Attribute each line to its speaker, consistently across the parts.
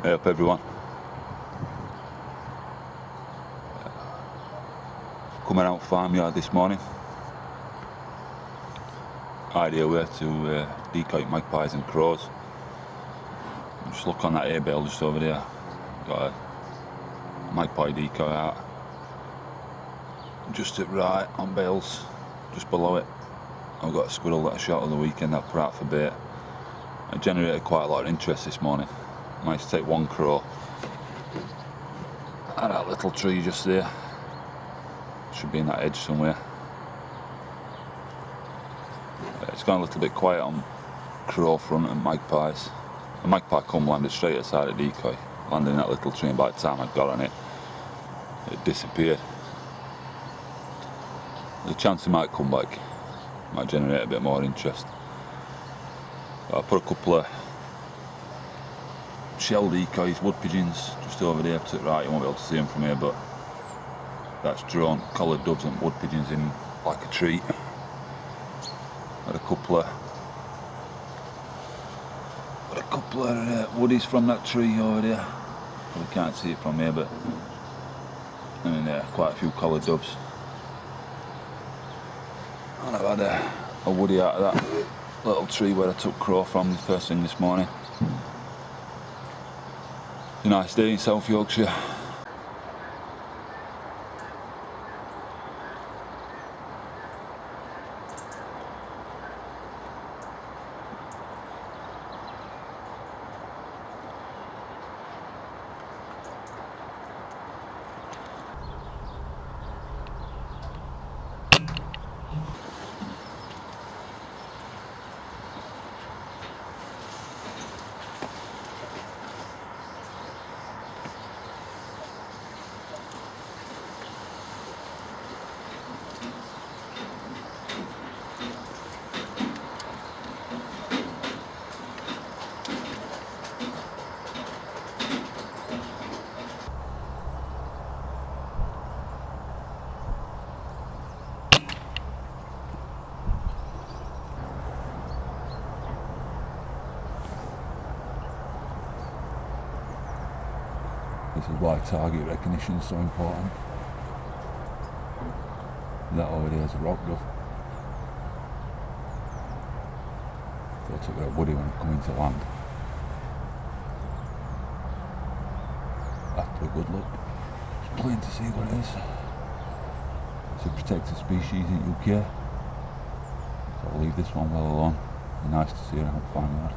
Speaker 1: Hey up everyone. Coming out farmyard this morning. Idea where to decoy magpies and crows. Just look on that hay bale just over there. Got a magpie decoy out. Just at right on bales, just below it. I've got a squirrel that I shot on the weekend that I put out for bait. It generated quite a lot of interest this morning. Managed to take one crow. And that little tree just there. Should be in that edge somewhere. It's gone a little bit quiet on crow front and magpies. A magpie come landed straight outside the decoy, landed in that little tree, and by the time I got on it, it disappeared. There's a chance it might come back, might generate a bit more interest. I put a couple of shell decoys, wood pigeons, just over there to the right. You won't be able to see them from here, but that's drawn collared doves and wood pigeons in like a treat. Had a couple of woodies from that tree over there. Probably can't see it from here, but and then quite a few collared doves. And I've had a woody out of that little tree where I took crow from the first thing this morning. It's a nice day in South Yorkshire. This is why target recognition is so important. That over there is a rock dove. Thought it was a woody when it come into land. After a good look, it's plain to see what it is. It's a protected species in UK. So I'll leave this one well alone. Be nice to see around farmyard.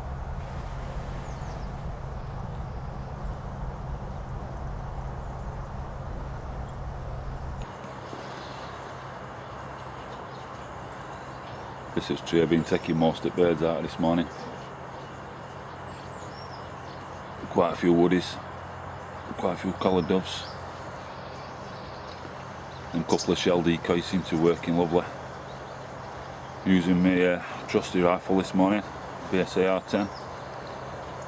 Speaker 1: This is tree I've been taking most of the birds out of this morning. Quite a few woodies, quite a few collared doves, and a couple of shell decoys seem to be working lovely. Using my trusty rifle this morning, BSAR-10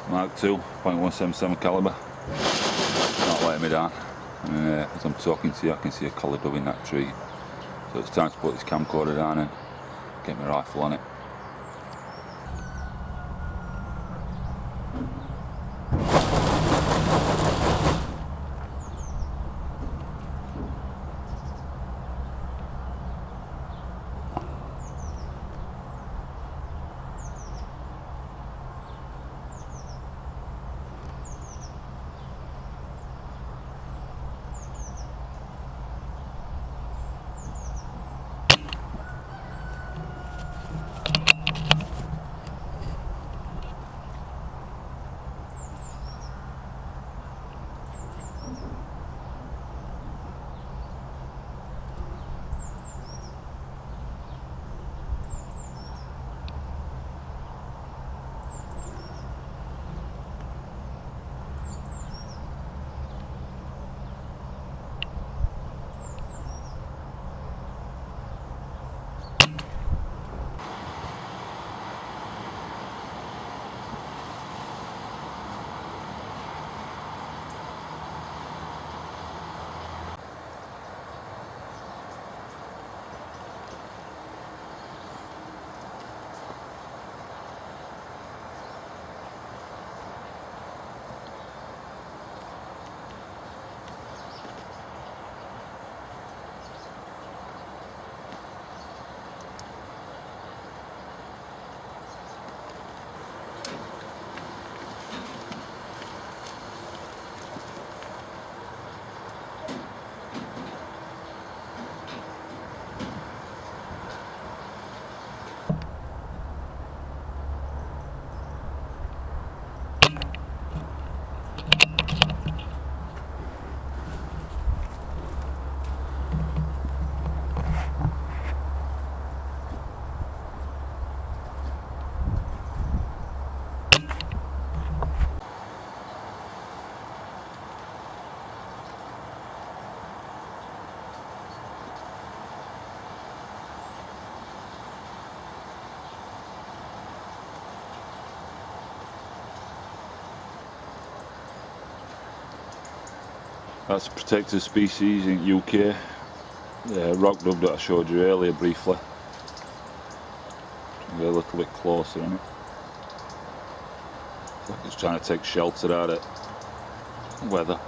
Speaker 1: Mark II, .177 calibre. Not letting me down. And as I'm talking to you, I can see a collared dove in that tree. So it's time to put this camcorder down and get my rifle on it. That's a protected species in UK. The rock dove that I showed you earlier briefly. Get a little bit closer on it. It's like it's trying to take shelter out of weather.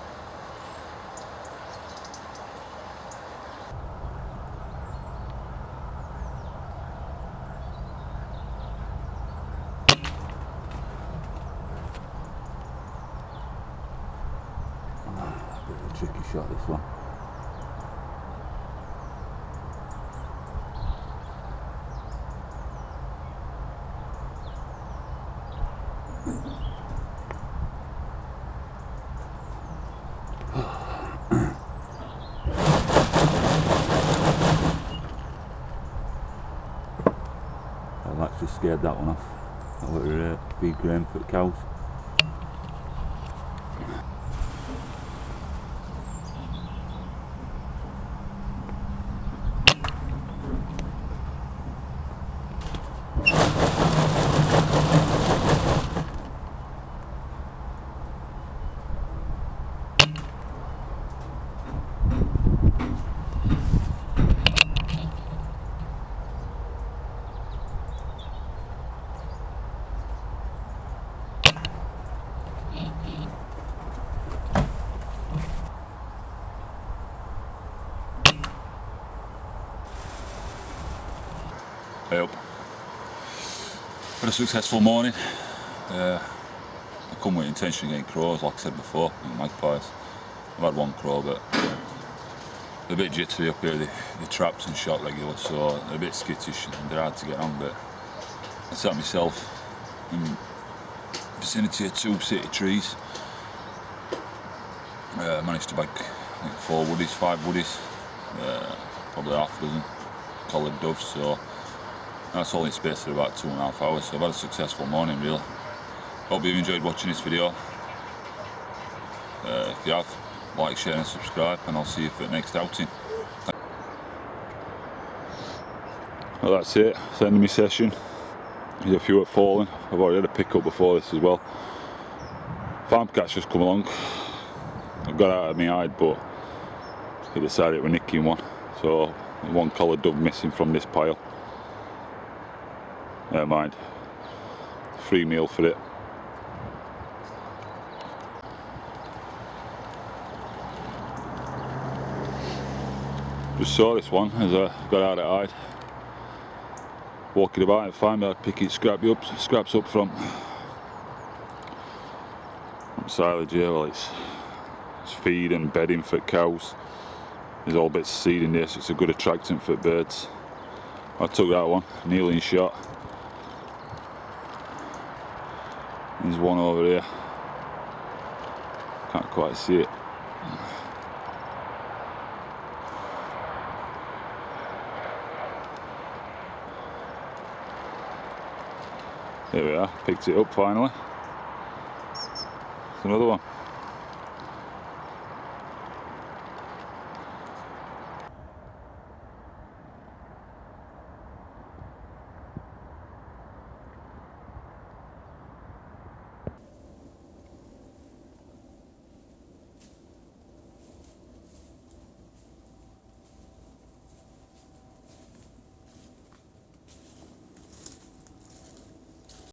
Speaker 1: Bit of a tricky shot, this one. I've actually scared that one off. I want to feed grain for the cows. Hey up. Had a successful morning. I come with intention of getting crows, like I said before, magpies. I've had one crow, but they're a bit jittery up here. They're trapped and shot regular, so they're a bit skittish and they're hard to get on. But I sat myself in the vicinity of 2 city trees. Managed to bag, I think, 4 woodies, 5 woodies, probably half a dozen collared doves. So that's all in space of about 2.5 hours. So I've had a successful morning, really. Hope you've enjoyed watching this video. If you have, like, share and subscribe, and I'll see you for the next outing. Well, that's it. It's the end of my session. There's a few at falling. I've already had a pickup before this as well. Farm cat's just come along. I've got out of my hide, but he decided we're nicking one. So one collared dove missing from this pile. Never mind. Free meal for it. Just saw this one as I got out of hide. Walking about and find out picking scraps up from silage here. Well, it's feed and bedding for cows. There's all bits of seed in there, so it's a good attractant for birds. I took that one, kneeling shot. There's one over here. Can't quite see it. There we are, picked it up finally. There's another one.